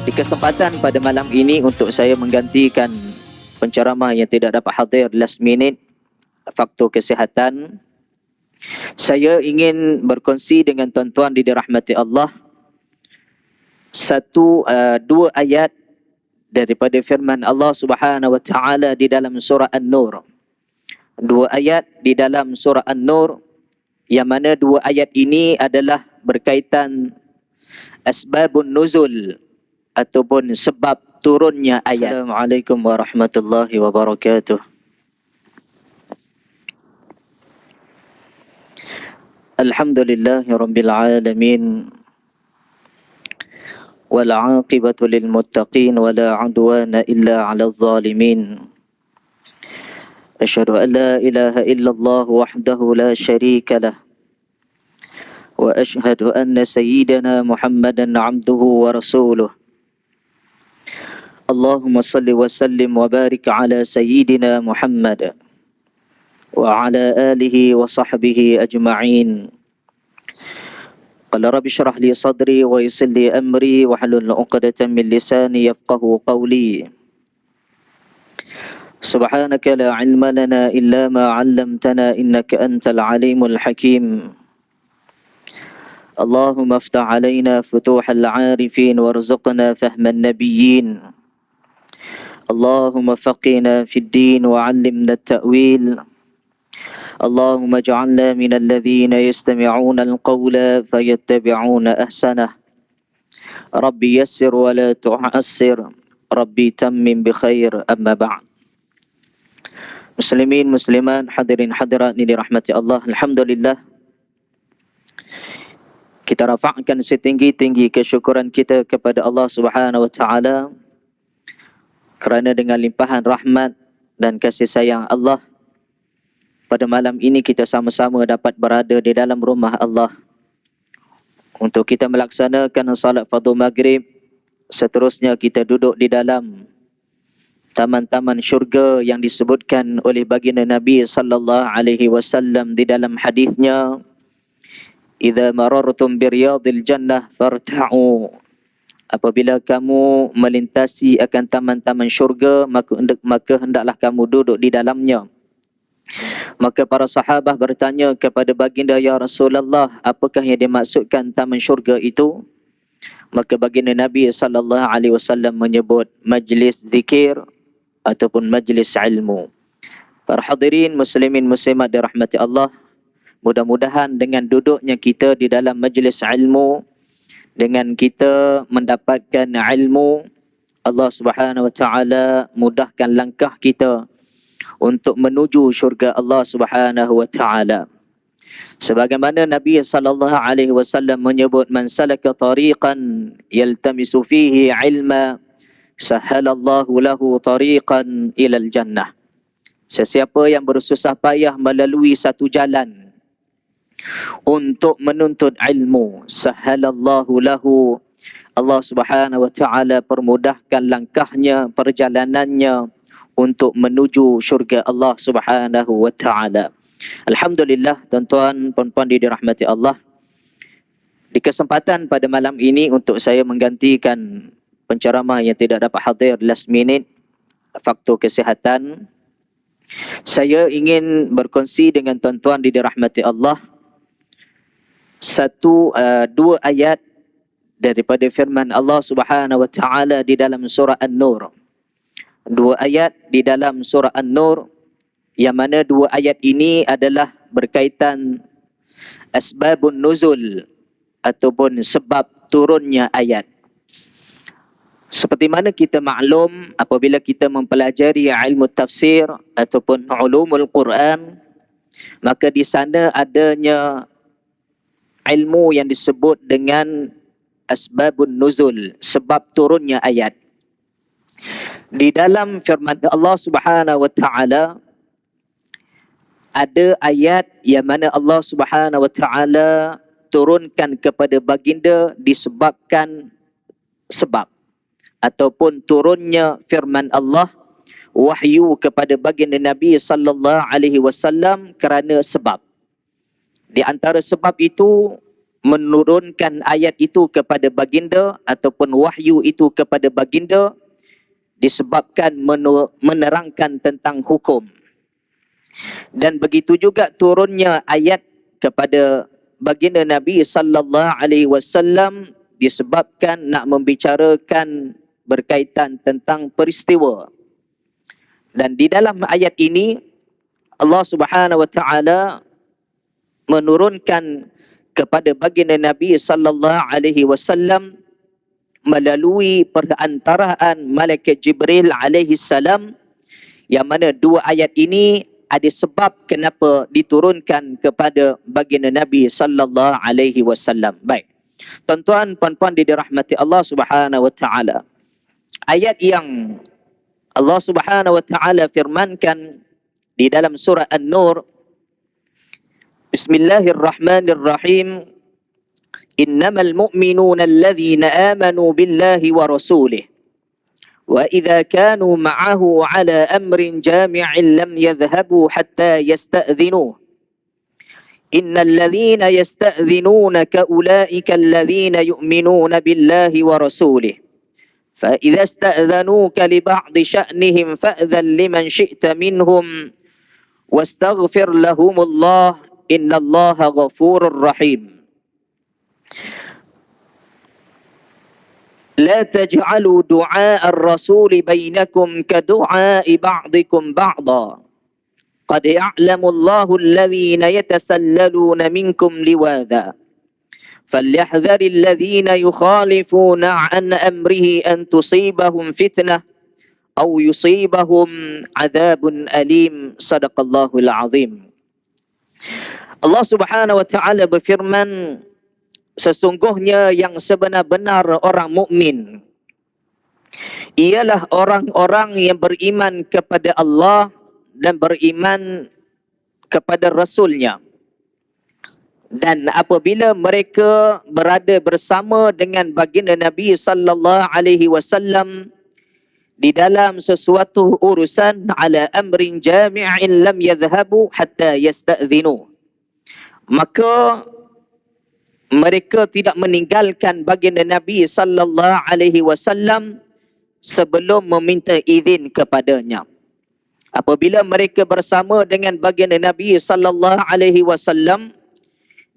Di kesempatan pada malam ini untuk saya menggantikan penceramah yang tidak dapat hadir last minute, faktor kesihatan, saya ingin berkongsi dengan tuan-tuan dirahmati Allah dua ayat daripada firman Allah Subhanahu wa taala di dalam surah An-Nur. Dua ayat di dalam surah An-Nur yang mana dua ayat ini adalah berkaitan asbabun nuzul ataupun sebab turunnya ayat. Assalamualaikum warahmatullahi wabarakatuh. Alhamdulillahi rabbil alamin. Wal 'aqibatu lil muttaqin wa la 'udwana illa 'alal zalimin. Asyhadu an la ilaha illallah wahdahu la syarika lah. Wa asyhadu anna sayyidana Muhammadan 'abduhu wa rasuluh. Allahumma salli wa sallim wa barik ala sayyidina Muhammad wa ala alihi wa sahbihi ajma'in. Qala rabbi syrah li sadri wa yassir li amri wa hlul 'uqdatam min lisani yafqahu qawli. Subhanaka la 'ilma lana illa ma 'allamtana innaka antal 'alimul hakim. Allahumma aftah 'alaina futuhal 'arifin warzuqna fahman nabiyyin. Allahumma faqina fid din wa 'allimna at-ta'wil. Allahumma ij'alna minal ladzina yastami'una al-qawla fayattabi'una ahsanah. Rabbi yassir wa la tu'assir. Rabbi tammim bi khair. Amma ba'd. Muslimin muslimat, hadirin hadirat yang dirahmati Allah, alhamdulillah kita rafa'kan setinggi-tinggi kesyukuran kita kepada Allah Subhanahu wa taala kerana dengan limpahan rahmat dan kasih sayang Allah, pada malam ini kita sama-sama dapat berada di dalam rumah Allah untuk kita melaksanakan salat fardu maghrib. Seterusnya kita duduk di dalam taman-taman syurga yang disebutkan oleh baginda Nabi sallallahu alaihi wasallam di dalam hadisnya, "Idza marartum bi riyadil jannah farta'u." Apabila kamu melintasi akan taman-taman syurga, maka hendaklah kamu duduk di dalamnya. Maka para sahabat bertanya kepada baginda, "Ya Rasulullah, apakah yang dimaksudkan taman syurga itu?" Maka baginda Nabi sallallahu alaihi wasallam menyebut majlis zikir ataupun majlis ilmu. Para hadirin muslimin muslimat dirahmati Allah, mudah-mudahan dengan duduknya kita di dalam majlis ilmu, dengan kita mendapatkan ilmu, Allah Subhanahu wa taala mudahkan langkah kita untuk menuju syurga Allah Subhanahu wa taala. Sebagaimana Nabi sallallahu alaihi wasallam menyebut, "Man salaka tariqan yaltamisu fihi ilma, sahhalallahu lahu tariqan ilal jannah." Sesiapa yang bersusah payah melalui satu jalan untuk menuntut ilmu, sahhalallahu lahu, Allah Subhanahu wa taala permudahkan langkahnya, perjalanannya untuk menuju syurga Allah Subhanahu wa taala. Alhamdulillah, tuan-tuan puan-puan dirahmati Allah. Di kesempatan pada malam ini untuk saya menggantikan penceramah yang tidak dapat hadir last minute, faktor kesihatan, saya ingin berkongsi dengan tuan-tuan dirahmati Allah dua ayat daripada firman Allah Subhanahu wa taala di dalam surah An-Nur. Dua ayat di dalam surah An-Nur yang mana dua ayat ini adalah berkaitan asbabun nuzul ataupun sebab turunnya ayat. Seperti mana kita maklum, apabila kita mempelajari ilmu tafsir ataupun ulumul Quran, maka di sana adanya ilmu yang disebut dengan asbabun nuzul, sebab turunnya ayat. Di dalam firman Allah Subhanahu wa taala ada ayat yang mana Allah Subhanahu wa taala turunkan kepada baginda disebabkan sebab, ataupun turunnya firman Allah, wahyu kepada baginda Nabi sallallahu alaihi wasallam kerana sebab. Di antara sebab itu menurunkan ayat itu kepada baginda ataupun wahyu itu kepada baginda disebabkan menerangkan tentang hukum. Dan begitu juga turunnya ayat kepada baginda Nabi sallallahu alaihi wasallam disebabkan nak membicarakan berkaitan tentang peristiwa. Dan di dalam ayat ini Allah Subhanahu wa taala menurunkan kepada baginda Nabi sallallahu alaihi wasallam melalui perantaraan malaikat Jibril alaihi salam, yang mana dua ayat ini ada sebab kenapa diturunkan kepada baginda Nabi sallallahu alaihi wasallam. Baik. Tuan-tuan, puan-puan dirahmati Allah Subhanahu wa taala. Ayat yang Allah Subhanahu wa taala firmankan di dalam surah An-Nur, Bismillahirrahmanirrahim. Innamal mu'minuna alladhina amanu billahi wa rasulih. وإذا كانوا معه على أمر جامع لم يذهبوا حتى يستأذنوه إن الذين يستأذنونك أولئك الذين يؤمنون بالله ورسوله فإذا استأذنوك لبعض شأنهم فأذن لمن شئت منهم واستغفر لهم الله إن الله غفور رحيم لا تجعلوا دعاء الرسول بينكم كدعاء بعضكم بعضا قد يعلم الله الذين يتسللون منكم لواذا فليحذر الذين يخالفون عن أمره أن تصيبهم فتنة أو يصيبهم عذاب أليم صدق الله العظيم. Allah Subhanahu wa taala berfirman, sesungguhnya yang sebenar-benar orang mukmin ialah orang-orang yang beriman kepada Allah dan beriman kepada Rasul-Nya. Dan apabila mereka berada bersama dengan baginda Nabi sallallahu alaihi wasallam di dalam sesuatu urusan ala amrin jami'in lam yadhhabu hatta yasta'dhinu, maka mereka tidak meninggalkan baginda Nabi sallallahu alaihi wasallam sebelum meminta izin kepadanya. Apabila mereka bersama dengan baginda Nabi sallallahu alaihi wasallam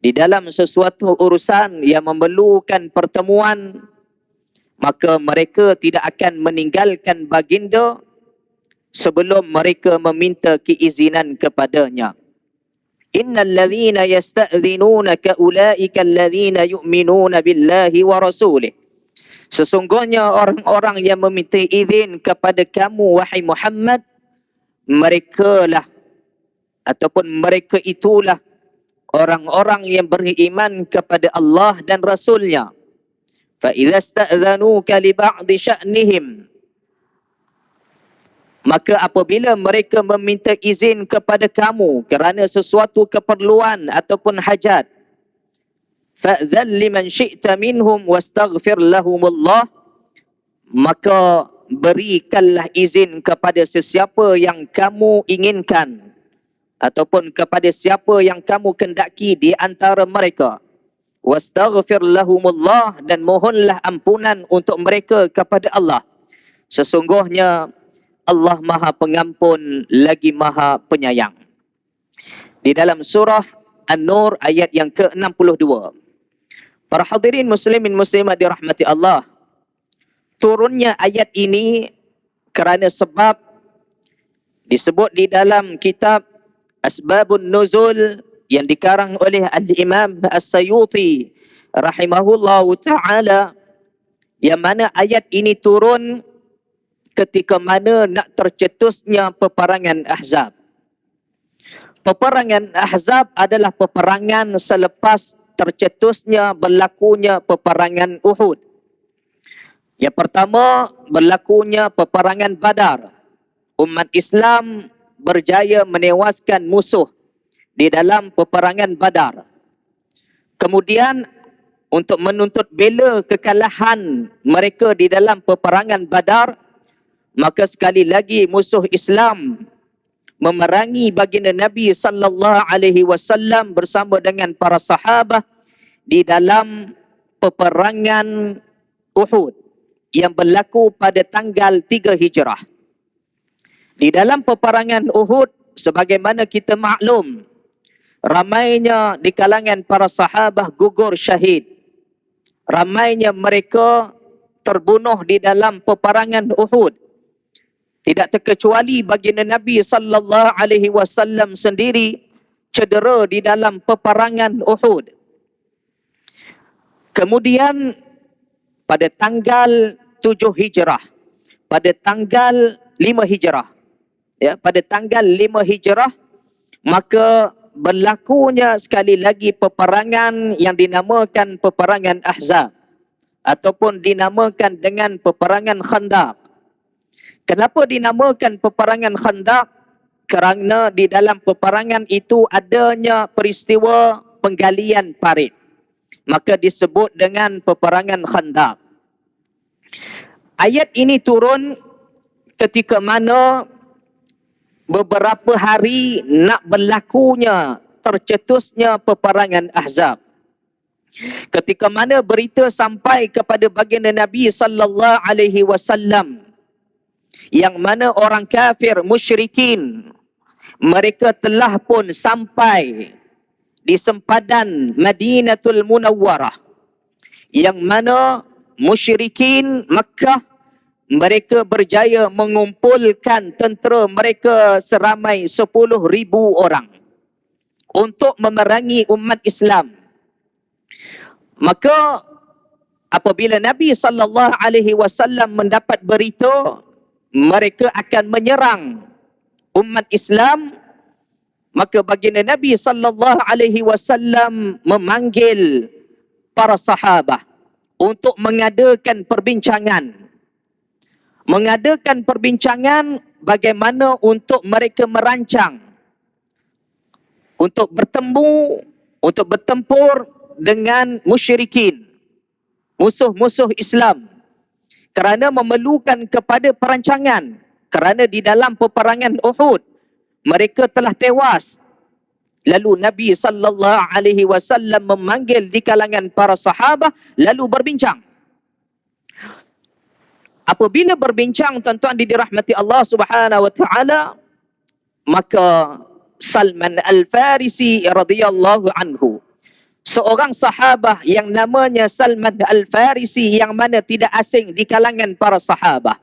di dalam sesuatu urusan yang memerlukan pertemuan, maka mereka tidak akan meninggalkan baginda sebelum mereka meminta keizinan kepadanya. Innal ladzina yasta'dzinunaka ulaika alladzina yu'minuna billahi wa rasulih. Sesungguhnya orang-orang yang meminta izin kepada kamu wahai Muhammad, merekalah ataupun mereka itulah orang-orang yang beriman kepada Allah dan Rasul-Nya. Fa idza sta'dzanuka li ba'di sya'nihim, maka apabila mereka meminta izin kepada kamu kerana sesuatu keperluan ataupun hajat, fa'dzan liman syi'ta minhum wastaghfir lahumullah, maka berikanlah izin kepada sesiapa yang kamu inginkan ataupun kepada siapa yang kamu kendaki di antara mereka. Wastaghfir lahumullah, dan mohonlah ampunan untuk mereka kepada Allah. Sesungguhnya Allah Maha Pengampun lagi Maha Penyayang. Di dalam surah An-Nur ayat yang ke-62. Para hadirin muslimin muslimat dirahmati Allah, turunnya ayat ini kerana sebab disebut di dalam kitab Asbabun Nuzul yang dikarang oleh Al-Imam As-Sayuti rahimahullahu ta'ala, yang mana ayat ini turun ketika mana nak tercetusnya peperangan Ahzab. Peperangan Ahzab adalah peperangan selepas tercetusnya berlakunya peperangan Uhud. Yang pertama, berlakunya peperangan Badar. Umat Islam berjaya menewaskan musuh di dalam peperangan Badar. Kemudian untuk menuntut bela kekalahan mereka di dalam peperangan Badar, maka sekali lagi musuh Islam memerangi baginda Nabi sallallahu alaihi wasallam bersama dengan para sahabat di dalam peperangan Uhud yang berlaku pada tanggal 3 Hijrah. Di dalam peperangan Uhud, sebagaimana kita maklum, ramainya di kalangan para sahabat gugur syahid. Ramainya mereka terbunuh di dalam peperangan Uhud. Tidak terkecuali baginda Nabi sallallahu alaihi wasallam sendiri cedera di dalam peperangan Uhud. Kemudian pada tanggal 7 Hijrah, pada tanggal 5 Hijrah, ya, pada tanggal 5 Hijrah, maka berlakunya sekali lagi peperangan yang dinamakan peperangan Ahzab ataupun dinamakan dengan peperangan Khandaq. Kenapa dinamakan peperangan Khandaq? Kerana di dalam peperangan itu adanya peristiwa penggalian parit. Maka disebut dengan peperangan Khandaq. Ayat ini turun ketika mana beberapa hari nak berlakunya tercetusnya peperangan Ahzab. Ketika mana berita sampai kepada baginda Nabi sallallahu alaihi wasallam yang mana orang kafir musyrikin mereka telah pun sampai di sempadan Madinatul Munawwarah, yang mana musyrikin Makkah mereka berjaya mengumpulkan tentera mereka seramai 10,000 orang untuk memerangi umat Islam. Maka apabila Nabi sallallahu alaihi wasallam mendapat berita mereka akan menyerang umat Islam, maka baginda Nabi sallallahu alaihi wasallam memanggil para sahabat untuk mengadakan perbincangan. Mengadakan perbincangan bagaimana untuk mereka merancang untuk bertemu, untuk bertempur dengan musyrikin, musuh-musuh Islam, kerana memerlukan kepada perancangan. Kerana di dalam peperangan Uhud mereka telah tewas. Lalu Nabi sallallahu alaihi wasallam memanggil di kalangan para sahabat lalu berbincang. Apabila berbincang, tuan-tuan dirahmati Allah Subhanahu wa taala, maka Salman Al-Farisi radhiyallahu anhu, seorang sahabat yang namanya Salman Al-Farisi, yang mana tidak asing di kalangan para sahabat.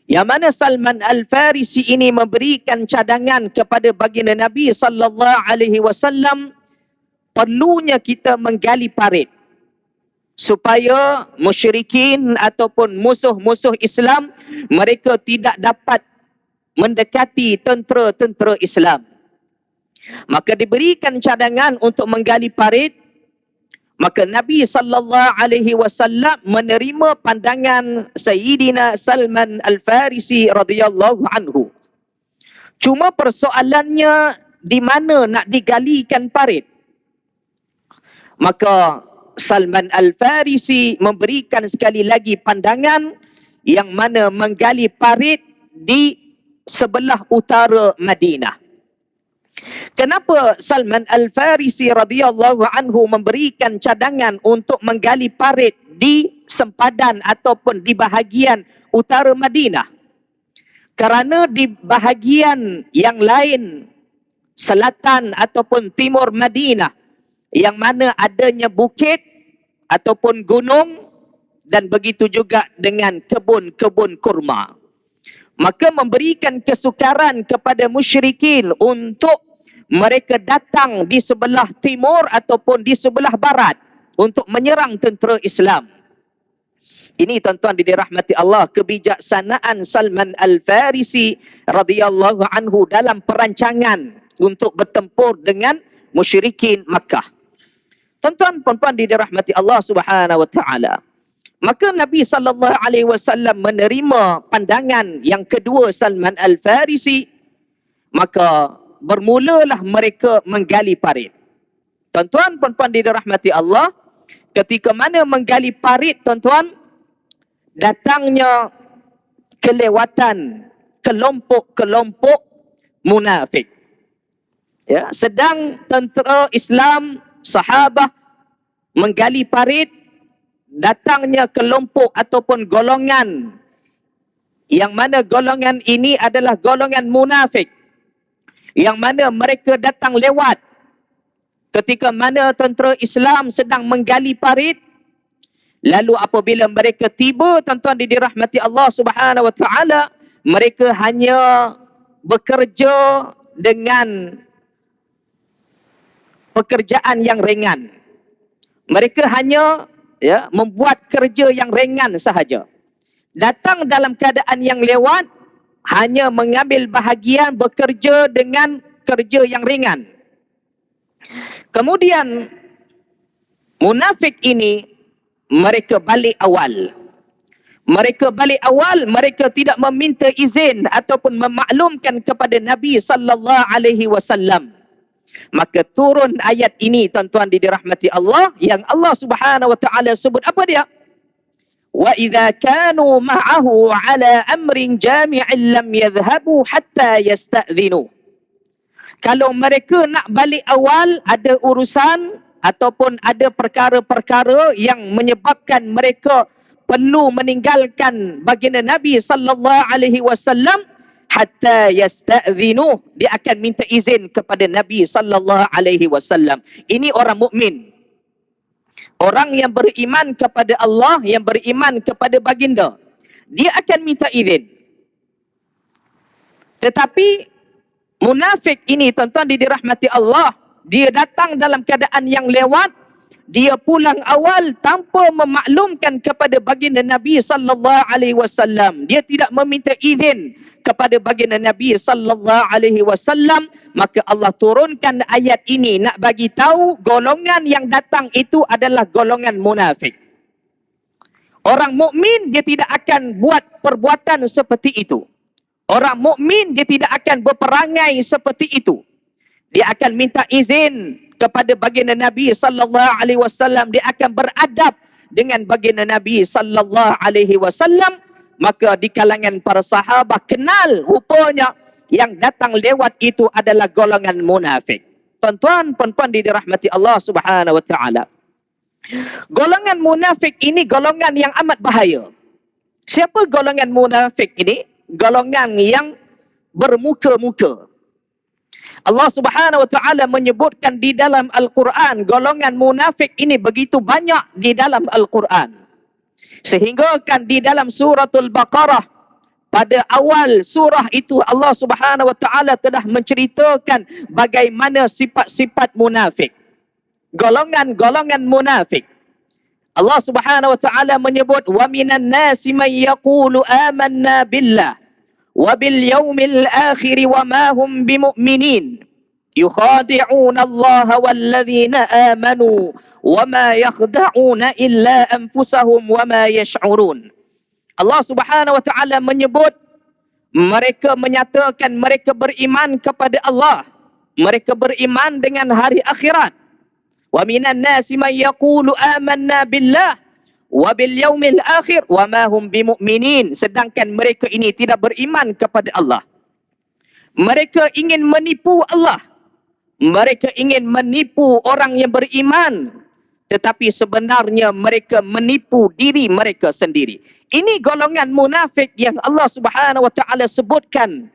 Yang mana Salman Al-Farisi ini memberikan cadangan kepada baginda Nabi sallallahu alaihi wasallam, perlunya kita menggali parit supaya musyrikin ataupun musuh-musuh Islam mereka tidak dapat mendekati tentera-tentera Islam. Maka diberikan cadangan untuk menggali parit. Maka Nabi sallallahu alaihi wasallam menerima pandangan Sayyidina Salman Al-Farisi radhiyallahu anhu. Cuma persoalannya di mana nak digalikan parit. Maka Salman Al-Farisi memberikan sekali lagi pandangan yang mana menggali parit di sebelah utara Madinah. Kenapa Salman Al-Farisi radhiyallahu anhu memberikan cadangan untuk menggali parit di sempadan ataupun di bahagian utara Madinah? Kerana di bahagian yang lain, selatan ataupun timur Madinah, yang mana adanya bukit ataupun gunung dan begitu juga dengan kebun-kebun kurma, maka memberikan kesukaran kepada musyrikin untuk mereka datang di sebelah timur ataupun di sebelah barat untuk menyerang tentera Islam. Ini tuan-tuan dirahmati Allah, kebijaksanaan Salman Al-Farisi radhiyallahu anhu dalam perancangan untuk bertempur dengan musyrikin Makkah. Tuan-tuan puan-puan dirahmati Allah Subhanahu wa taala. Maka Nabi sallallahu alaihi wasallam menerima pandangan yang kedua Salman Al-Farisi, maka bermulalah mereka menggali parit. Tuan-tuan puan-puan dirahmati Allah, ketika mana menggali parit, tuan-tuan, datangnya kelewatan kelompok-kelompok munafik. Ya, sedang tentera Islam, sahabat menggali parit, datangnya kelompok ataupun golongan yang mana golongan ini adalah golongan munafik, yang mana mereka datang lewat ketika mana tentera Islam sedang menggali parit. Lalu apabila mereka tiba, tuan-tuan dirahmati Allah Subhanahu wa taala, mereka hanya bekerja dengan pekerjaan yang ringan. Mereka hanya membuat kerja yang ringan sahaja. Datang dalam keadaan yang lewat, hanya mengambil bahagian bekerja dengan kerja yang ringan. Kemudian munafik ini mereka balik awal. Mereka balik awal, mereka tidak meminta izin ataupun memaklumkan kepada Nabi sallallahu alaihi wasallam. Maka turun ayat ini, tuan-tuan dirahmati Allah, yang Allah Subhanahu wa taala sebut apa dia? Wa idza kanu ma'ahu ala amrin jami'in lam yadhhabu hatta yasta'dhinu. Kalau mereka nak balik awal, ada urusan ataupun ada perkara-perkara yang menyebabkan mereka perlu meninggalkan baginda Nabi sallallahu alaihi wasallam, hatta yasta'dhinu, dia akan minta izin kepada Nabi sallallahu alaihi wasallam. Ini orang mukmin. Orang yang beriman kepada Allah, yang beriman kepada baginda, dia akan minta izin. Tetapi munafik ini, tuan-tuan dirahmati Allah, dia datang dalam keadaan yang lewat, dia pulang awal tanpa memaklumkan kepada baginda Nabi sallallahu alaihi wasallam. Dia tidak meminta izin kepada baginda Nabi sallallahu alaihi wasallam, maka Allah turunkan ayat ini nak bagi tahu golongan yang datang itu adalah golongan munafik. Orang mukmin dia tidak akan buat perbuatan seperti itu. Orang mukmin dia tidak akan berperangai seperti itu. Dia akan minta izin kepada baginda Nabi sallallahu alaihi wasallam, dia akan beradab dengan baginda Nabi sallallahu alaihi wasallam. Maka di kalangan para sahabat kenal rupanya yang datang lewat itu adalah golongan munafik. Tuan-tuan, puan-puan dirahmati Allah Subhanahu wa taala. Golongan munafik ini golongan yang amat bahaya. Siapa golongan munafik ini? Golongan yang bermuka-muka. Allah Subhanahu wa taala menyebutkan di dalam Al-Quran, golongan munafik ini begitu banyak di dalam Al-Quran. Sehingga kan di dalam suratul Baqarah, pada awal surah itu Allah Subhanahu wa taala telah menceritakan bagaimana sifat-sifat munafik. Golongan-golongan munafik. Allah Subhanahu wa taala menyebut, wa minan nasi man yaqulu amanna billah wa bil yaumil akhir wa ma hum bimu'minin yukhadi'una Allah walladzina amanu wa ma yakhda'una illa anfusahum wa ma yash'urun. Allah Subhanahu wa taala menyebut mereka menyatakan mereka beriman kepada Allah, mereka beriman dengan hari akhirat. Wa minan nasi man yaqulu amanna billah wa bil yaumil akhir wa ma hum bimu'minin, sedangkan mereka ini tidak beriman kepada Allah. Mereka ingin menipu Allah, mereka ingin menipu orang yang beriman, tetapi sebenarnya mereka menipu diri mereka sendiri. Ini golongan munafik yang Allah Subhanahu wa taala sebutkan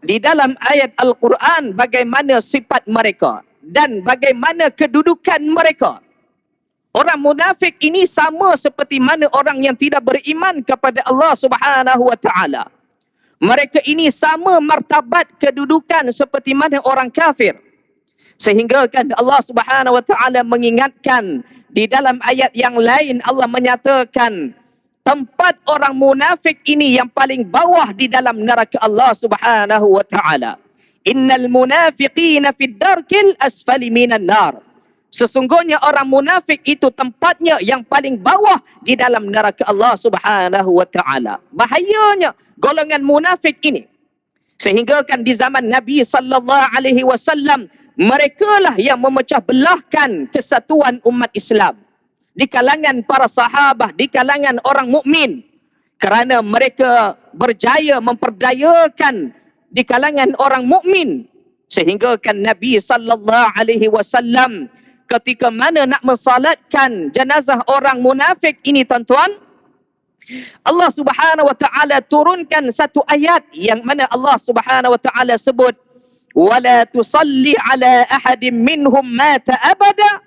di dalam ayat Al-Quran bagaimana sifat mereka dan bagaimana kedudukan mereka. Orang munafik ini sama seperti mana orang yang tidak beriman kepada Allah Subhanahu wa taala. Mereka ini sama martabat kedudukan seperti mana orang kafir. Sehingga kan Allah Subhanahu wa taala mengingatkan di dalam ayat yang lain, Allah menyatakan tempat orang munafik ini yang paling bawah di dalam neraka Allah Subhanahu wa taala. Innal munafiqina fid darkil asfali minan nar. Sesungguhnya orang munafik itu tempatnya yang paling bawah di dalam neraka Allah Subhanahu wa taala. Bahayanya golongan munafik ini. Sehingga kan di zaman Nabi sallallahu alaihi wasallam, merekalah yang memecah belahkan kesatuan umat Islam di kalangan para sahabat, di kalangan orang mukmin, kerana mereka berjaya memperdayakan di kalangan orang mukmin. Sehingga kan Nabi sallallahu alaihi wasallam ketika mana nak mensalatkan jenazah orang munafik ini tuan-tuan, Allah Subhanahu wa taala turunkan satu ayat yang mana Allah Subhanahu wa taala sebut, wala tusalli ala ahadin minhum mata abada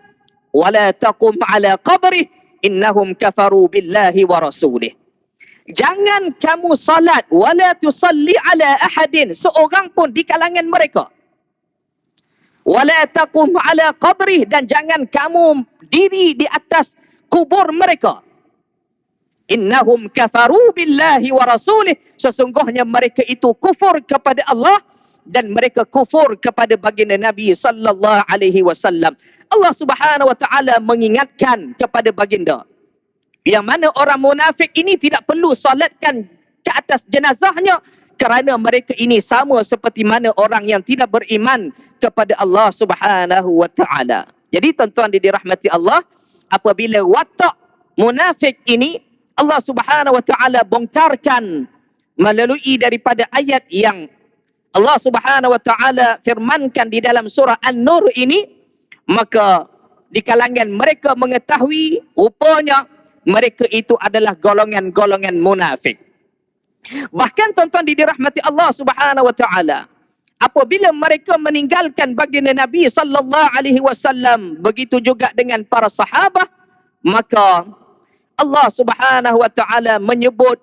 wala taqum ala qabrih innahum kafaru billahi wa rasulih. Jangan kamu salat, wala tusalli ala ahadin, seorang pun di kalangan mereka. Wala taqum ala qabrih, dan jangan kamu diri di atas kubur mereka. Innahum kafaru billahi wa rasulih, sesungguhnya mereka itu kufur kepada Allah dan mereka kufur kepada baginda Nabi sallallahu alaihi wasallam. Allah Subhanahu wa taala mengingatkan kepada baginda yang mana orang munafik ini tidak perlu solatkan ke atas jenazahnya kerana mereka ini sama seperti mana orang yang tidak beriman kepada Allah Subhanahu wa taala. Jadi tuan-tuan dirahmati Allah, apabila watak munafik ini Allah Subhanahu wa taala bongkarkan melalui daripada ayat yang Allah Subhanahu wa taala firmankan di dalam surah An-Nur ini, maka di kalangan mereka mengetahui rupanya mereka itu adalah golongan-golongan munafik. Bahkan tuan-tuan dirahmati Allah Subhanahu wa taala, apabila mereka meninggalkan baginda Nabi sallallahu alaihi wasallam, begitu juga dengan para sahabat, maka Allah Subhanahu wa taala menyebut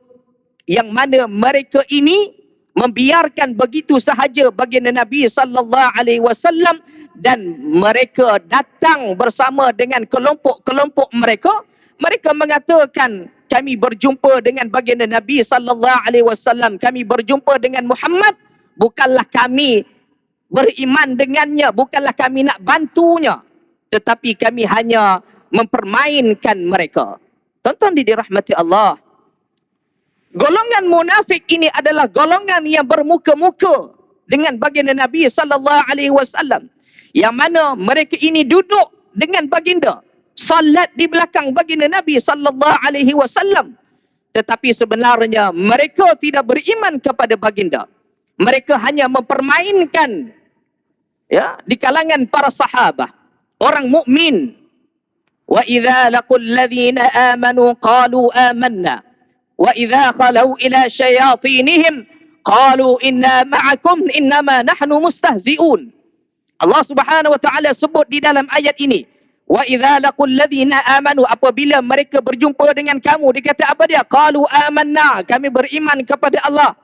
yang mana mereka ini membiarkan begitu sahaja baginda Nabi sallallahu alaihi wasallam dan mereka datang bersama dengan kelompok-kelompok mereka. Mereka mengatakan, kami berjumpa dengan baginda Nabi sallallahu alaihi wasallam, kami berjumpa dengan Muhammad, bukanlah kami beriman dengannya, bukanlah kami nak bantunya, tetapi kami hanya mempermainkan mereka. Tuan-tuan dirahmati Allah, golongan munafik ini adalah golongan yang bermuka-muka dengan baginda Nabi sallallahu alaihi wasallam, yang mana mereka ini duduk dengan baginda, salat di belakang baginda Nabi sallallahu alaihi wasallam, tetapi sebenarnya mereka tidak beriman kepada baginda. Mereka hanya mempermainkan di kalangan para sahabat, orang mukmin. Wa idza laqul ladzina amanu qalu amanna wa idza khalu ila syayatinihim qalu inna ma'akum innama nahnu mustahzi'un. Allah Subhanahu wa taala sebut di dalam ayat ini, wa idza laqul ladzina amanu, apabila mereka berjumpa dengan kamu, dia kata apa dia? Qalu amanna, kami beriman kepada Allah.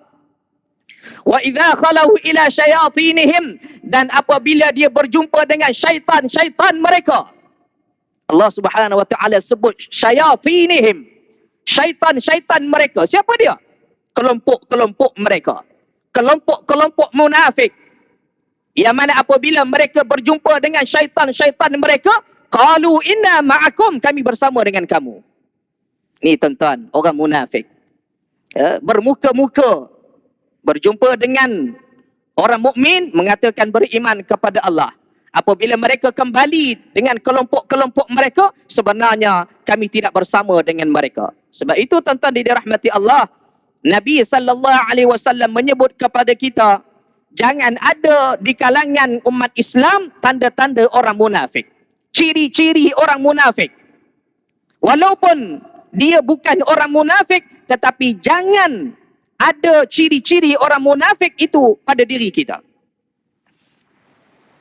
Wa idza khalu ila syayatinihim, dan apabila dia berjumpa dengan syaitan-syaitan mereka, Allah Subhanahu wa taala sebut syayatinihim, syaitan-syaitan mereka. Siapa dia? Kelompok-kelompok mereka, kelompok-kelompok munafik, yang mana apabila mereka berjumpa dengan syaitan-syaitan mereka, qalu inna ma'akum, kami bersama dengan kamu. Ni tuan-tuan, orang munafik, bermuka-muka berjumpa dengan orang mukmin, mengatakan beriman kepada Allah. Apabila mereka kembali dengan kelompok-kelompok mereka, sebenarnya kami tidak bersama dengan mereka. Sebab itu tuan-tuan dirahmati Allah, Nabi sallallahu alaihi wasallam menyebut kepada kita, jangan ada di kalangan umat Islam tanda-tanda orang munafik, ciri-ciri orang munafik. Walaupun dia bukan orang munafik, tetapi jangan ada ciri-ciri orang munafik itu pada diri kita.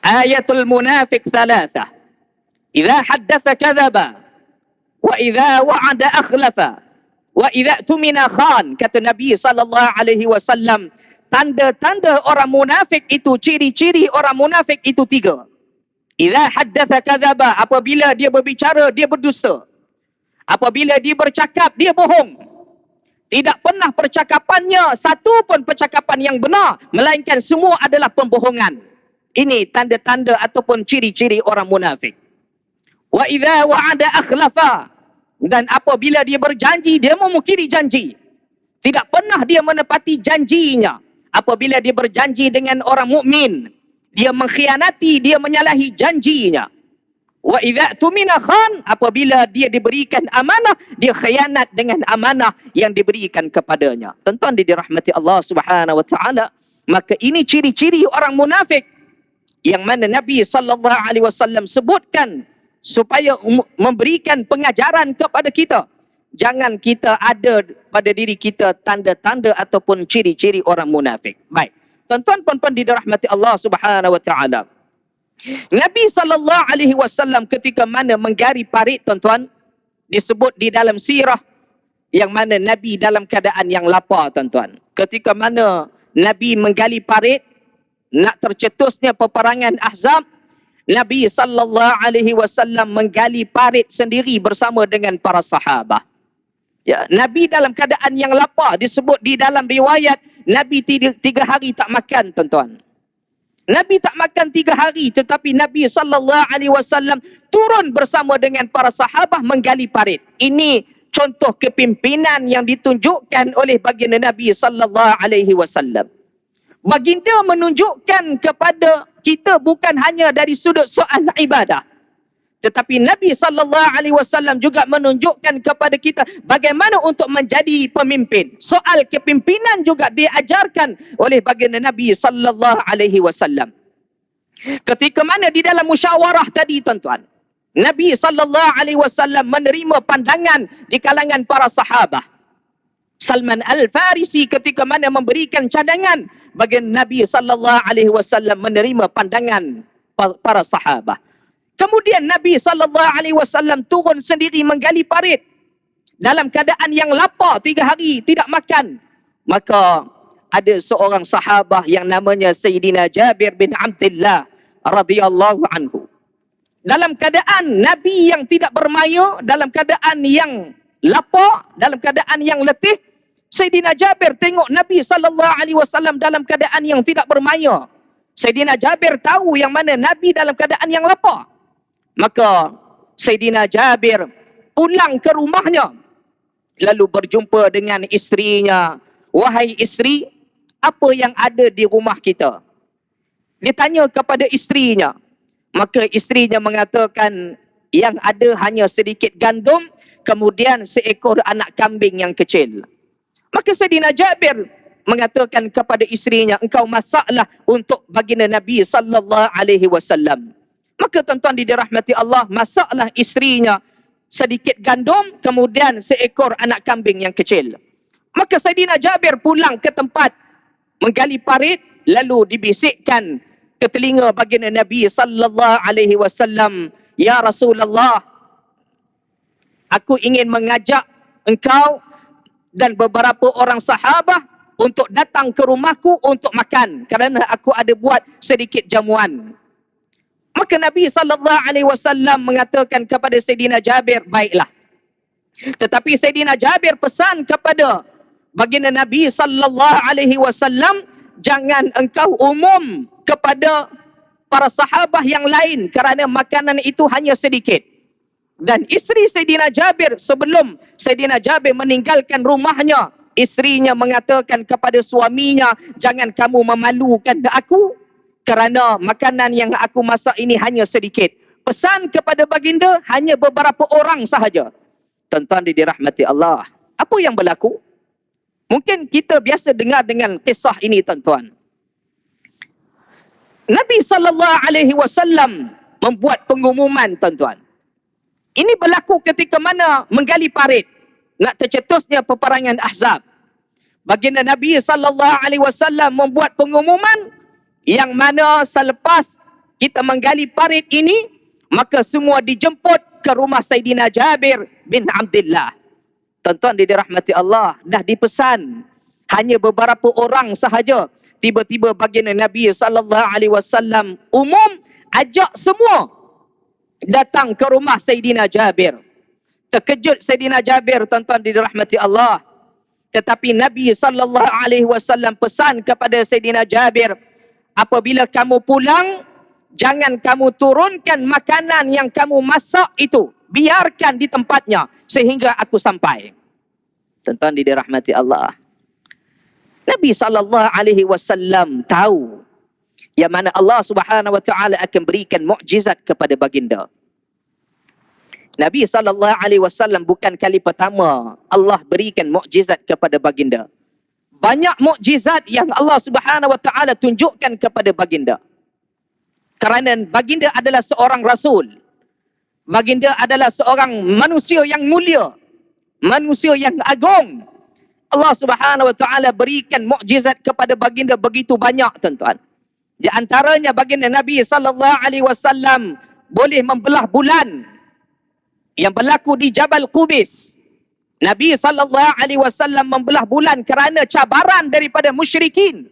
Ayatul munafik thalatha. Idza haddatha kadzaba, wa idza wa'ada akhlafa, wa idza tumina khan. Kata Nabi sallallahu alaihi wasallam, tanda-tanda orang munafik itu, ciri-ciri orang munafik itu 3. Idza haddatha kadzaba, apabila dia berbicara dia berdusta. Apabila dia bercakap dia bohong. Tidak pernah percakapannya satu pun percakapan yang benar, melainkan semua adalah pembohongan. Ini tanda-tanda ataupun ciri-ciri orang munafik. Wa idza wa'ada akhlafa, dan apabila dia berjanji dia memungkiri janji. Tidak pernah dia menepati janjinya. Apabila dia berjanji dengan orang mukmin, dia mengkhianati, dia menyalahi janjinya. Wa idza tumina khan, apabila dia diberikan amanah, dia khianat dengan amanah yang diberikan kepadanya. Tuan-tuan dirahmati Allah Subhanahu wa taala, maka ini ciri-ciri orang munafik yang mana Nabi sallallahu alaihi wasallam sebutkan supaya memberikan pengajaran kepada kita. Jangan kita ada pada diri kita tanda-tanda ataupun ciri-ciri orang munafik. Baik. Tuan-tuan puan-puan dirahmati Allah Subhanahu wa taala. Nabi SAW ketika mana menggali parit, tuan-tuan, disebut di dalam sirah yang mana Nabi dalam keadaan yang lapar, tuan-tuan. Ketika mana Nabi menggali parit nak tercetusnya peperangan Ahzab, Nabi SAW menggali parit sendiri bersama dengan para sahabat. Ya, Nabi dalam keadaan yang lapar, disebut di dalam riwayat Nabi 3 hari tak makan, tuan-tuan. Nabi tak makan 3 hari, tetapi Nabi SAW turun bersama dengan para sahabat menggali parit. Ini contoh kepimpinan yang ditunjukkan oleh baginda Nabi SAW. Baginda menunjukkan kepada kita bukan hanya dari sudut soal ibadah, tetapi Nabi SAW juga menunjukkan kepada kita bagaimana untuk menjadi pemimpin. Soal kepimpinan juga diajarkan oleh baginda Nabi SAW. Ketika mana di dalam musyawarah tadi, tuan-tuan, Nabi SAW menerima pandangan di kalangan para sahabat. Salman Al-Farisi ketika mana memberikan cadangan, baginda Nabi SAW menerima pandangan para sahabat. Kemudian Nabi SAW turun sendiri menggali parit dalam keadaan yang lapar 3 hari tidak makan. Maka ada seorang sahabah yang namanya Sayyidina Jabir bin Abdullah radhiyallahu anhu. Dalam keadaan Nabi yang tidak bermaya, dalam keadaan yang lapar, dalam keadaan yang letih, Sayyidina Jabir tengok Nabi SAW dalam keadaan yang tidak bermaya. Sayyidina Jabir tahu yang mana Nabi dalam keadaan yang lapar. Maka Sayyidina Jabir pulang ke rumahnya, lalu berjumpa dengan isterinya. Wahai isteri, apa yang ada di rumah kita? Dia tanya kepada isterinya. Maka isterinya mengatakan, yang ada hanya sedikit gandum, kemudian seekor anak kambing yang kecil. Maka Sayyidina Jabir mengatakan kepada isterinya, engkau masaklah untuk baginda Nabi SAW. Maka tuan-tuan dirahmati Allah, masaklah isterinya sedikit gandum, kemudian seekor anak kambing yang kecil. Maka Sayyidina Jabir pulang ke tempat menggali parit, lalu dibisikkan ke telinga baginda Nabi SAW, ya Rasulullah, aku ingin mengajak engkau dan beberapa orang sahabat untuk datang ke rumahku untuk makan, kerana aku ada buat sedikit jamuan. Maka Nabi SAW mengatakan kepada Sayyidina Jabir, baiklah. Tetapi Sayyidina Jabir pesan kepada baginda Nabi SAW, jangan engkau umum kepada para sahabat yang lain kerana makanan itu hanya sedikit. Dan isteri Sayyidina Jabir, sebelum Sayyidina Jabir meninggalkan rumahnya, isterinya mengatakan kepada suaminya, jangan kamu memalukan aku, kerana makanan yang aku masak ini hanya sedikit. Pesan kepada baginda hanya beberapa orang sahaja. Tuan-tuan dirahmati Allah, apa yang berlaku? Mungkin kita biasa dengar dengan kisah ini, tuan-tuan. Nabi SAW membuat pengumuman, tuan-tuan. Ini berlaku ketika mana menggali parit nak tercetusnya peperangan Ahzab. Baginda Nabi SAW membuat pengumuman yang mana selepas kita menggali parit ini, maka semua dijemput ke rumah Sayyidina Jabir bin Abdullah. Tuan-tuan dirahmati Allah, dah dipesan hanya beberapa orang sahaja. Tiba-tiba baginda Nabi SAW umum ajak semua datang ke rumah Sayyidina Jabir. Terkejut Sayyidina Jabir, tuan-tuan dirahmati Allah. Tetapi Nabi SAW pesan kepada Sayyidina Jabir, apabila kamu pulang, jangan kamu turunkan makanan yang kamu masak itu. Biarkan di tempatnya sehingga aku sampai. Tuan-tuan dirahmati Allah. Nabi SAW tahu yang mana Allah Subhanahu Wa Taala akan berikan mukjizat kepada baginda. Nabi SAW bukan kali pertama Allah berikan mukjizat kepada baginda. Banyak mukjizat yang Allah Subhanahu Wa Taala tunjukkan kepada baginda. Kerana baginda adalah seorang rasul. Baginda adalah seorang manusia yang mulia, manusia yang agung. Allah Subhanahu wa taala berikan mukjizat kepada baginda begitu banyak, tuan-tuan. Di antaranya baginda Nabi sallallahu alaihi wasallam boleh membelah bulan yang berlaku di Jabal Qubis. Nabi sallallahu alaihi wasallam membelah bulan kerana cabaran daripada musyrikin.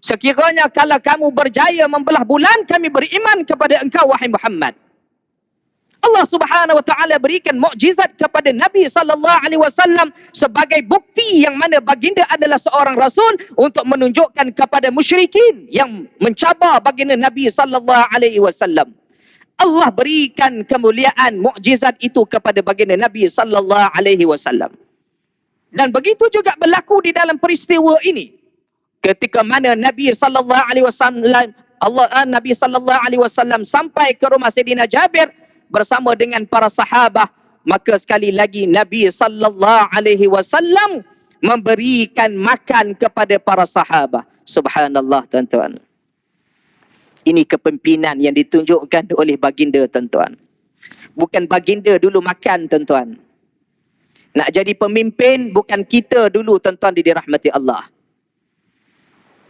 Sekiranya kalau kamu berjaya membelah bulan, kami beriman kepada engkau wahai Muhammad. Allah Subhanahu wa taala berikan mukjizat kepada Nabi sallallahu alaihi wasallam sebagai bukti yang mana baginda adalah seorang rasul untuk menunjukkan kepada musyrikin yang mencabar baginda Nabi sallallahu alaihi wasallam. Allah berikan kemuliaan mukjizat itu kepada baginda Nabi sallallahu alaihi wasallam. Dan begitu juga berlaku di dalam peristiwa ini. Ketika mana Nabi sallallahu alaihi wasallam Nabi sallallahu alaihi wasallam sampai ke rumah Sayyidina Jabir bersama dengan para sahabat, maka sekali lagi Nabi sallallahu alaihi wasallam memberikan makan kepada para sahabat. Subhanallah, tuan-tuan. Ini kepimpinan yang ditunjukkan oleh baginda, tuan-tuan. Bukan baginda dulu makan, tuan-tuan. Nak jadi pemimpin bukan kita dulu, tuan-tuan, dirahmati Allah.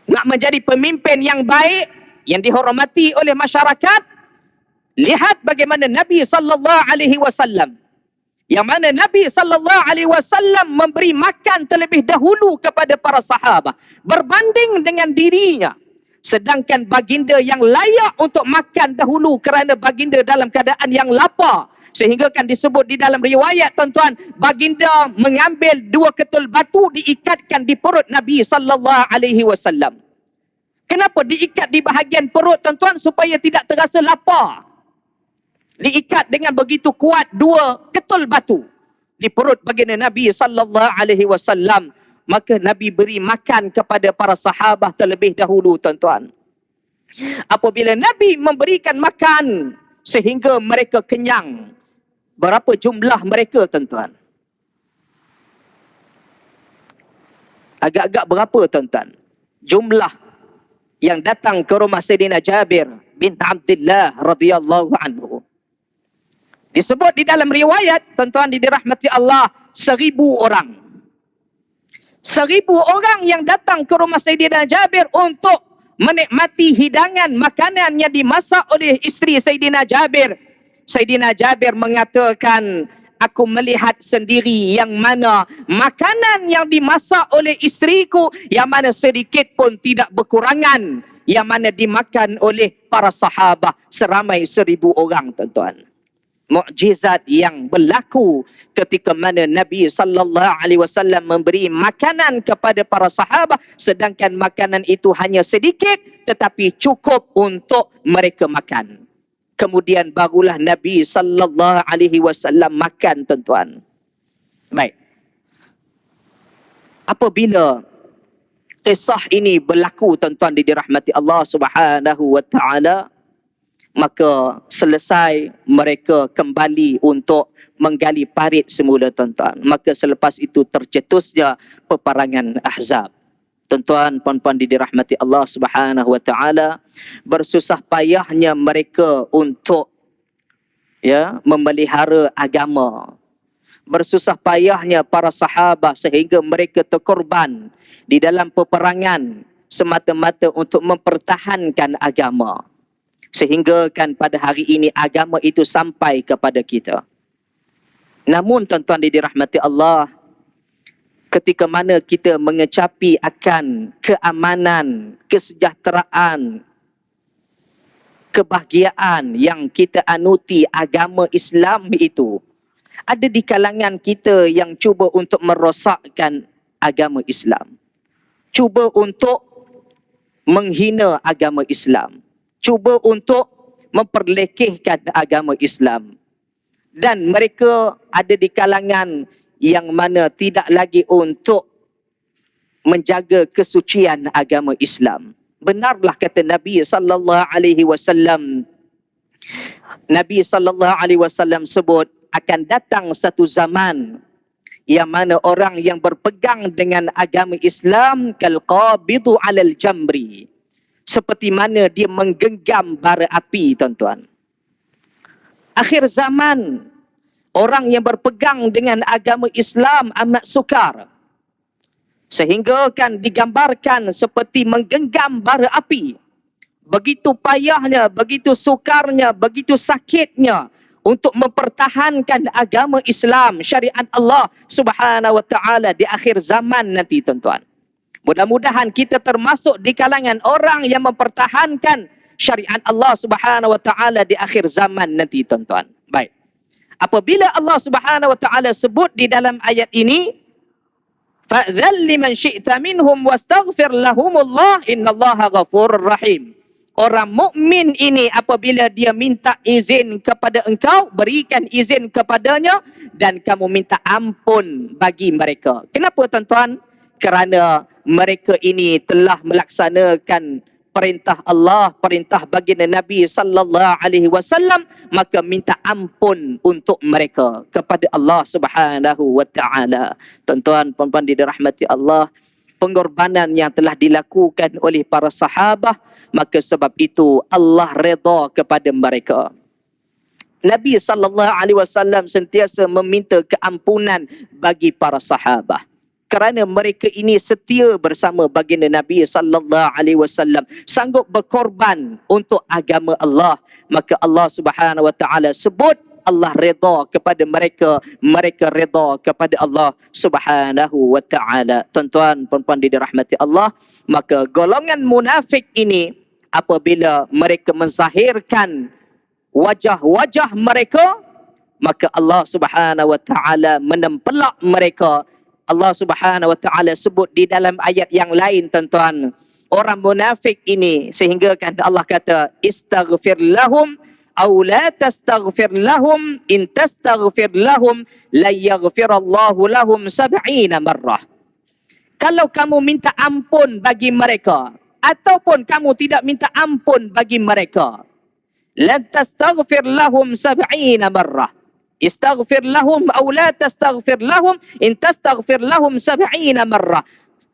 Nak menjadi pemimpin yang baik, yang dihormati oleh masyarakat, lihat bagaimana Nabi sallallahu alaihi wasallam, yang mana Nabi sallallahu alaihi wasallam memberi makan terlebih dahulu kepada para sahabat berbanding dengan dirinya. Sedangkan baginda yang layak untuk makan dahulu kerana baginda dalam keadaan yang lapar. Sehingga kan disebut di dalam riwayat, tuan-tuan, baginda mengambil 2 ketul batu diikatkan di perut Nabi sallallahu alaihi wasallam. Kenapa diikat di bahagian perut, tuan-tuan? Supaya tidak terasa lapar. Diikat dengan begitu kuat 2 ketul batu di perut baginda Nabi sallallahu alaihi wasallam. Maka Nabi beri makan kepada para sahabat terlebih dahulu, tuan-tuan. Apabila Nabi memberikan makan sehingga mereka kenyang, berapa jumlah mereka, tuan-tuan? Agak-agak berapa, tuan-tuan? Jumlah yang datang ke rumah Sayyidina Jabir bin Abdullah radhiyallahu anhu. Disebut di dalam riwayat, tuan-tuan dirahmati Allah, 1000 orang. 1000 orang yang datang ke rumah Sayyidina Jabir untuk menikmati hidangan makanan yang dimasak oleh isteri Sayyidina Jabir. Sayyidina Jabir mengatakan, aku melihat sendiri yang mana makanan yang dimasak oleh isteriku, yang mana sedikit pun tidak berkurangan, yang mana dimakan oleh para sahabat seramai 1000 orang, tuan-tuan. Mukjizat yang berlaku ketika mana Nabi sallallahu alaihi wasallam memberi makanan kepada para sahabat, sedangkan makanan itu hanya sedikit tetapi cukup untuk mereka makan. Kemudian barulah Nabi sallallahu alaihi wasallam makan, tuan-tuan. Baik. Apabila kisah ini berlaku, tuan-tuan dirahmati Allah Subhanahu wa taala, maka selesai mereka kembali untuk menggali parit semula, tuan-tuan. Maka selepas itu tercetusnya peperangan Ahzab. Tuan-tuan, puan-puan dirahmati Allah Subhanahu wa taala, bersusah payahnya mereka untuk memelihara agama. Bersusah payahnya para sahabat sehingga mereka terkorban di dalam peperangan semata-mata untuk mempertahankan agama. Sehingga kan pada hari ini agama itu sampai kepada kita. Namun tuan-tuan dirahmati Allah, ketika mana kita mengecapi akan keamanan, kesejahteraan, kebahagiaan yang kita anuti agama Islam itu, ada di kalangan kita yang cuba untuk merosakkan agama Islam. Cuba untuk menghina agama Islam. Cuba untuk memperlekehkan agama Islam. Dan mereka ada di kalangan yang mana tidak lagi untuk menjaga kesucian agama Islam. Benarlah kata Nabi sallallahu alaihi wasallam. Nabi sallallahu alaihi wasallam sebut akan datang satu zaman yang mana orang yang berpegang dengan agama Islam kal qabidu alal jamri. Seperti mana dia menggenggam bara api, tuan-tuan. akhir zaman, orang yang berpegang dengan agama Islam amat sukar. Sehingga kan digambarkan seperti menggenggam bara api. Begitu payahnya, begitu sukarnya, begitu sakitnya untuk mempertahankan agama Islam, syariat Allah Subhanahu wa taala di akhir zaman nanti, tuan-tuan. Mudah-mudahan kita termasuk di kalangan orang yang mempertahankan syariat Allah Subhanahu wa taala di akhir zaman nanti, tuan-tuan. Baik. Apabila Allah Subhanahu wa taala sebut di dalam ayat ini, fa'dzal liman syi'ta minhum wastaghfir lahumullah innallaha ghafurur rahim. Orang mukmin ini apabila dia minta izin kepada engkau, berikan izin kepadanya dan kamu minta ampun bagi mereka. Kenapa, tuan-tuan? Kerana mereka ini telah melaksanakan perintah Allah, perintah baginda Nabi sallallahu alaihi wasallam, maka minta ampun untuk mereka kepada Allah Subhanahu wa taala. Tuan-tuan, puan-puan dirahmati Allah, pengorbanan yang telah dilakukan oleh para sahabat, maka sebab itu Allah redha kepada mereka. Nabi sallallahu alaihi wasallam sentiasa meminta keampunan bagi para sahabat. Kerana mereka ini setia bersama baginda Nabi sallallahu alaihi wasallam, sanggup berkorban untuk agama Allah, maka Allah Subhanahu wa taala sebut Allah redha kepada mereka, mereka redha kepada Allah Subhanahu wa taala. Tuan-tuan, puan-puan dirahmati Allah, maka golongan munafik ini apabila mereka menzahirkan wajah-wajah mereka, maka Allah Subhanahu wa taala menempelak mereka. Allah Subhanahu wa taala sebut di dalam ayat yang lain, tuan-tuan, orang munafik ini, sehingga kan Allah kata istaghfir lahum aw la tastaghfir lahum in tastaghfir lahum la yaghfirallahu lahum 70 marrah. Kalau kamu minta ampun bagi mereka ataupun kamu tidak minta ampun bagi mereka, la tastaghfir lahum 70 marrah. Istaghfir lahum aw la tastaghfir lahum in tastaghfir lahum 70 marrah.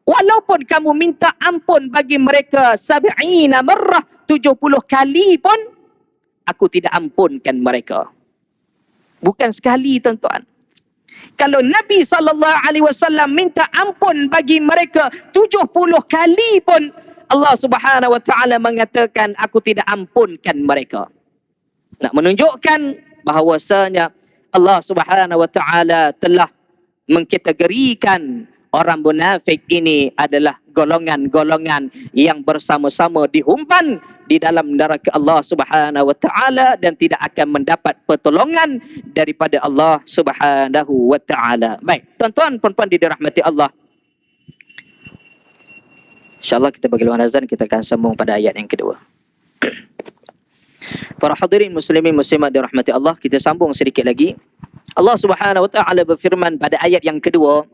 Walaupun kamu minta ampun bagi mereka 70 marrah, 70 kali pun aku tidak ampunkan mereka. Bukan sekali, tuan-tuan. Kalau Nabi SAW minta ampun bagi mereka 70 kali pun, Allah Subhanahu wa taala mengatakan aku tidak ampunkan mereka. Nak menunjukkan bahawasanya Allah Subhanahu wa taala telah mengkategorikan orang munafik ini adalah golongan-golongan yang bersama-sama dihumban di dalam neraka Allah Subhanahu wa taala dan tidak akan mendapat pertolongan daripada Allah Subhanahu wa taala. Baik, tuan-tuan, puan-puan dirahmati Allah. InsyaAllah kita bagi luar azan, kita akan sambung pada ayat yang kedua. Para hadirin muslimin muslimat dirahmati Allah, kita sambung sedikit lagi. Allah Subhanahu wa taala berfirman pada ayat yang kedua,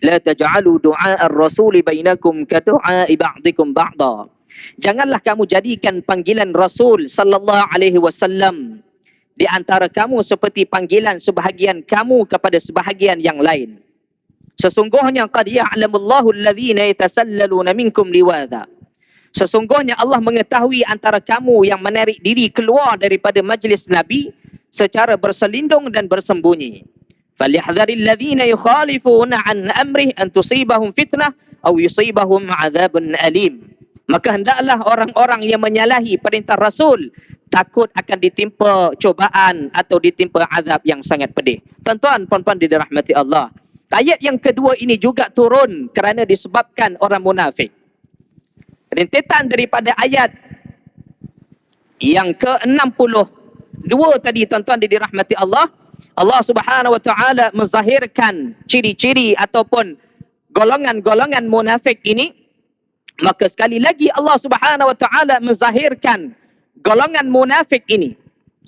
la taj'alu du'a ar-rasul bainakum ka du'a ba'dikum ba'da. Janganlah kamu jadikan panggilan Rasul sallallahu alaihi wasallam di antara kamu seperti panggilan sebahagian kamu kepada sebahagian yang lain. Sesungguhnya qad ya'lamullahu alladhina yatasallaluna minkum liwadha. Sesungguhnya Allah mengetahui antara kamu yang menarik diri keluar daripada majlis Nabi secara berselindung dan bersembunyi. Falyahdharil ladzina yukhalifuna an amrih an tusibahum fitnah aw yusibahum 'adzabun alim. Maka hendaklah orang-orang yang menyalahi perintah Rasul takut akan ditimpa cobaan atau ditimpa azab yang sangat pedih. Tuan-tuan, puan-puan dirahmati Allah, ayat yang kedua ini juga turun kerana disebabkan orang munafik. Rentetan daripada ayat yang ke-62 tadi, tuan-tuan dirahmati Allah, Allah Subhanahu wa taala menzahirkan ciri-ciri ataupun golongan-golongan munafik ini. Maka sekali lagi Allah Subhanahu wa taala menzahirkan golongan munafik ini,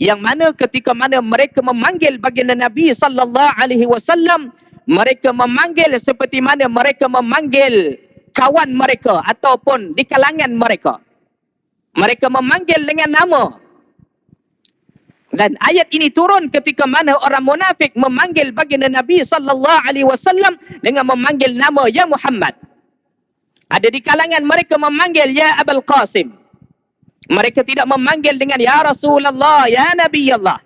yang mana ketika mana mereka memanggil baginda Nabi sallallahu alaihi wasallam, mereka memanggil seperti mana mereka memanggil kawan mereka ataupun di kalangan mereka. Mereka memanggil dengan nama. Dan ayat ini turun ketika mana orang munafik memanggil baginda Nabi sallallahu alaihi wasallam dengan memanggil nama ya Muhammad. Ada di kalangan mereka memanggil ya Abul Qasim. Mereka tidak memanggil dengan ya Rasulullah, ya Nabi Allah.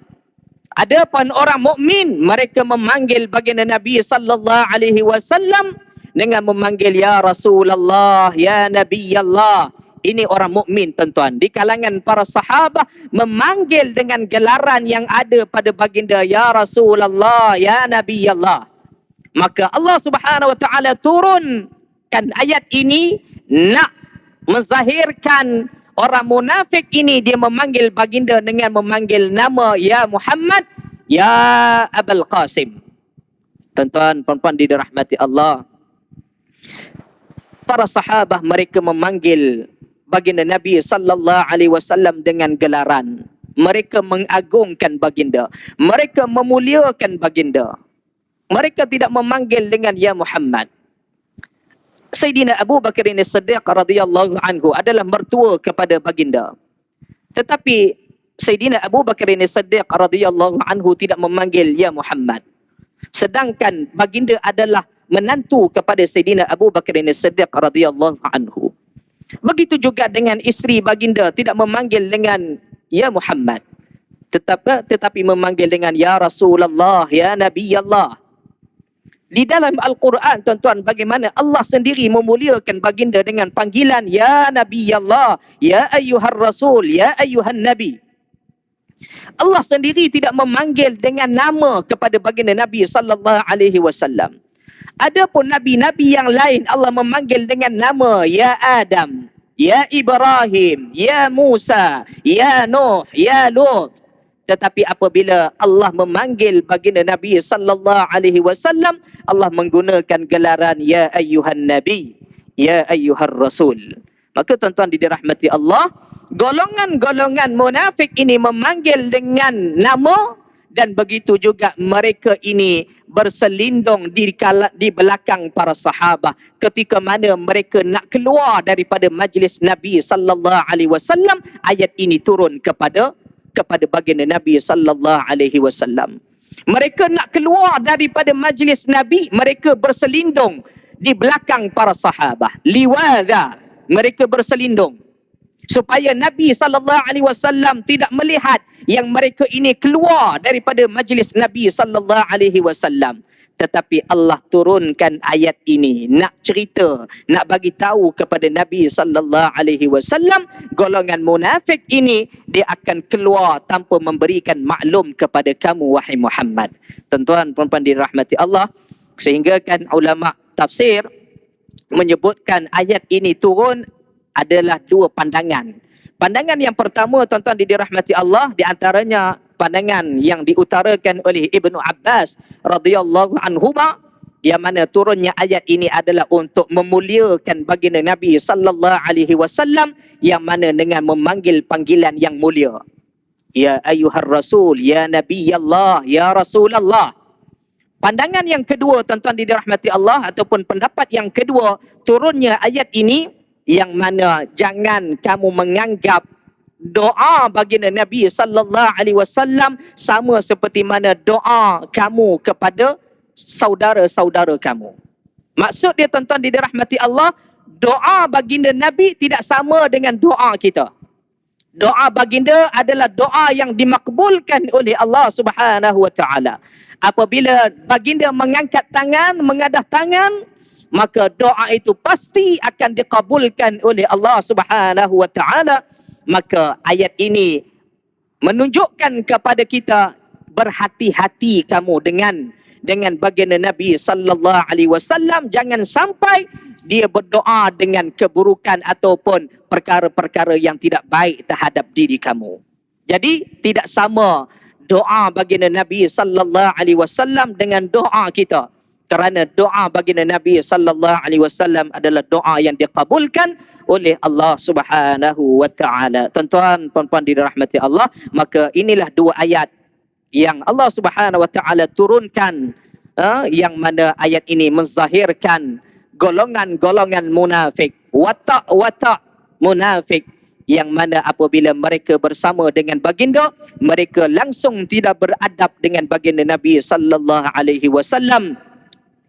Adapun orang mukmin, mereka memanggil baginda Nabi sallallahu alaihi wasallam dengan memanggil ya Rasulullah, ya Nabi Allah. Ini orang mukmin tuan-tuan. Di kalangan para sahabat memanggil dengan gelaran yang ada pada baginda ya Rasulullah, ya Nabi Allah. Maka Allah Subhanahu wa taala turunkan ayat ini nak menzahirkan orang munafik ini dia memanggil baginda dengan memanggil nama ya Muhammad, ya Abul Qasim. Tuan-tuan, puan-puan dirahmati Allah. Para sahabat mereka memanggil baginda Nabi sallallahu alaihi wasallam dengan gelaran. Mereka mengagungkan baginda. Mereka memuliakan baginda. Mereka tidak memanggil dengan ya Muhammad. Sayyidina Abu Bakar As-Siddiq radhiyallahu anhu adalah mertua kepada baginda. Tetapi Sayyidina Abu Bakar As-Siddiq radhiyallahu anhu tidak memanggil ya Muhammad. Sedangkan baginda adalah menantu kepada Sayyidina Abu Bakar As-Siddiq radhiyallahu anhu. Begitu juga dengan isteri baginda tidak memanggil dengan ya Muhammad. Tetapi memanggil dengan ya Rasulullah, ya Nabi Allah. Di dalam Al-Quran, tuan-tuan, bagaimana Allah sendiri memuliakan baginda dengan panggilan ya Nabi Allah, ya ayyuhar Rasul, ya ayyuhan Nabi. Allah sendiri tidak memanggil dengan nama kepada baginda Nabi sallallahu alaihi wasallam. Adapun nabi-nabi yang lain Allah memanggil dengan nama ya Adam, ya Ibrahim, ya Musa, ya Nuh, ya Lut. Tetapi apabila Allah memanggil baginda Nabi sallallahu alaihi wasallam, Allah menggunakan gelaran ya ayyuhan nabi, ya ayyuhar rasul. Maka tuan-tuan dirahmati Allah, golongan-golongan munafik ini memanggil dengan nama, dan begitu juga mereka ini berselindung di belakang para sahabat ketika mana mereka nak keluar daripada majlis Nabi sallallahu alaihi wasallam. Ayat ini turun kepada baginda Nabi sallallahu alaihi wasallam. Mereka nak keluar daripada majlis Nabi, mereka berselindung di belakang para sahabat. Liwadha, mereka berselindung supaya Nabi sallallahu alaihi wasallam tidak melihat yang mereka ini keluar daripada majlis Nabi sallallahu alaihi wasallam. Tetapi Allah turunkan ayat ini nak cerita, nak bagi tahu kepada Nabi sallallahu alaihi wasallam, golongan munafik ini dia akan keluar tanpa memberikan maklum kepada kamu wahai Muhammad. Tuan-tuan puan-puan dirahmati Allah, sehingga kan ulama tafsir menyebutkan ayat ini turun adalah dua pandangan. Pandangan yang pertama, tuan-tuan dirahmati Allah, di antaranya pandangan yang diutarakan oleh Ibnu Abbas radhiyallahu anhuma, yang mana turunnya ayat ini adalah untuk memuliakan baginda Nabi sallallahu alaihi wasallam, yang mana dengan memanggil panggilan yang mulia. Ya ayyuhar rasul, ya Nabi Allah, ya Rasulullah. Pandangan yang kedua, tuan-tuan dirahmati Allah, ataupun pendapat yang kedua, turunnya ayat ini yang mana jangan kamu menganggap doa baginda Nabi sallallahu alaihi wasallam sama seperti mana doa kamu kepada saudara-saudara kamu. Maksud dia, tuan-tuan dirahmati Allah, doa baginda Nabi tidak sama dengan doa kita. Doa baginda adalah doa yang dimakbulkan oleh Allah Subhanahu wa taala. Apabila baginda mengangkat tangan, mengadah tangan, maka doa itu pasti akan dikabulkan oleh Allah Subhanahu wa taala. Maka ayat ini menunjukkan kepada kita, berhati-hati kamu dengan baginda Nabi sallallahu alaihi wasallam, jangan sampai dia berdoa dengan keburukan ataupun perkara-perkara yang tidak baik terhadap diri kamu. Jadi tidak sama doa baginda Nabi sallallahu alaihi wasallam dengan doa kita. Kerana doa baginda Nabi sallallahu alaihi wasallam adalah doa yang dikabulkan oleh Allah Subhanahu wa taala. Tuan-tuan, puan-puan dirahmati Allah, maka inilah dua ayat yang Allah Subhanahu wa taala turunkan, yang mana ayat ini menzahirkan golongan-golongan munafik, watak-watak munafik, yang mana apabila mereka bersama dengan baginda, mereka langsung tidak beradab dengan baginda Nabi sallallahu alaihi wasallam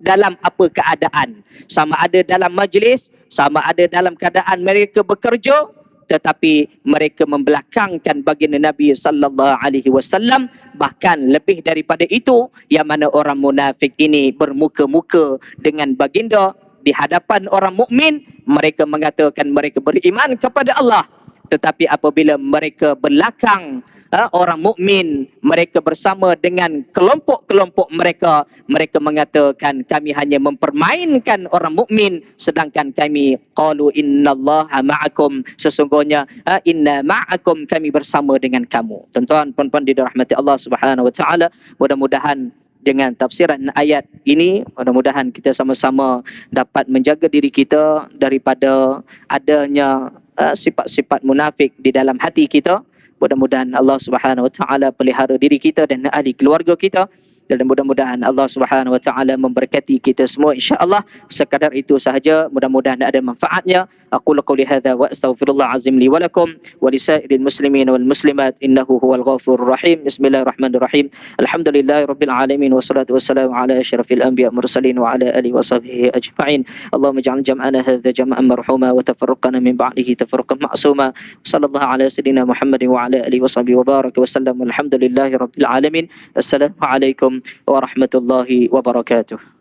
dalam apa keadaan, sama ada dalam majlis, sama ada dalam keadaan mereka bekerja, tetapi mereka membelakangkan baginda Nabi sallallahu alaihi wasallam. Bahkan lebih daripada itu, yang mana orang munafik ini bermuka-muka dengan baginda di hadapan orang mukmin. Mereka mengatakan mereka beriman kepada Allah, tetapi apabila mereka belakang orang mukmin, mereka bersama dengan kelompok-kelompok mereka, mereka mengatakan kami hanya mempermainkan orang mukmin, sedangkan kami qalu innallaha ma'akum, sesungguhnya inna ma'akum, kami bersama dengan kamu. Tuan-tuan puan-puan dirahmati Allah Subhanahu wa taala, mudah-mudahan dengan tafsiran ayat ini, mudah-mudahan kita sama-sama dapat menjaga diri kita daripada adanya sifat-sifat munafik di dalam hati kita. Mudah-mudahan Allah Subhanahu wa taala pelihara diri kita dan ahli keluarga kita, dan mudah-mudahan Allah Subhanahu wa taala memberkati kita semua insya-Allah. Sekadar itu sahaja, mudah-mudahan ada manfaatnya. Aqulu qouli hadza wa astaghfirullah azim li wa lakum wa lisairil muslimin wal muslimat innahu huwal ghafurur rahim. Bismillahirrahmanirrahim. Alhamdulillahirabbil alamin wassalatu wassalamu ala asyrafil anbiya mursalin wa ala alihi washabbihi ajma'in. Allahumma ij'al jam'ana hadza jam'an marhuma wa tafarraqana min ba'dihi tafarruqan ma'suma. Sallallahu ala sayyidina Muhammadin wa ala alihi washabbihi wa baraka wa sallam. Alhamdulillahirabbil alamin. Assalamu alaikum warahmatullahi wabarakatuh.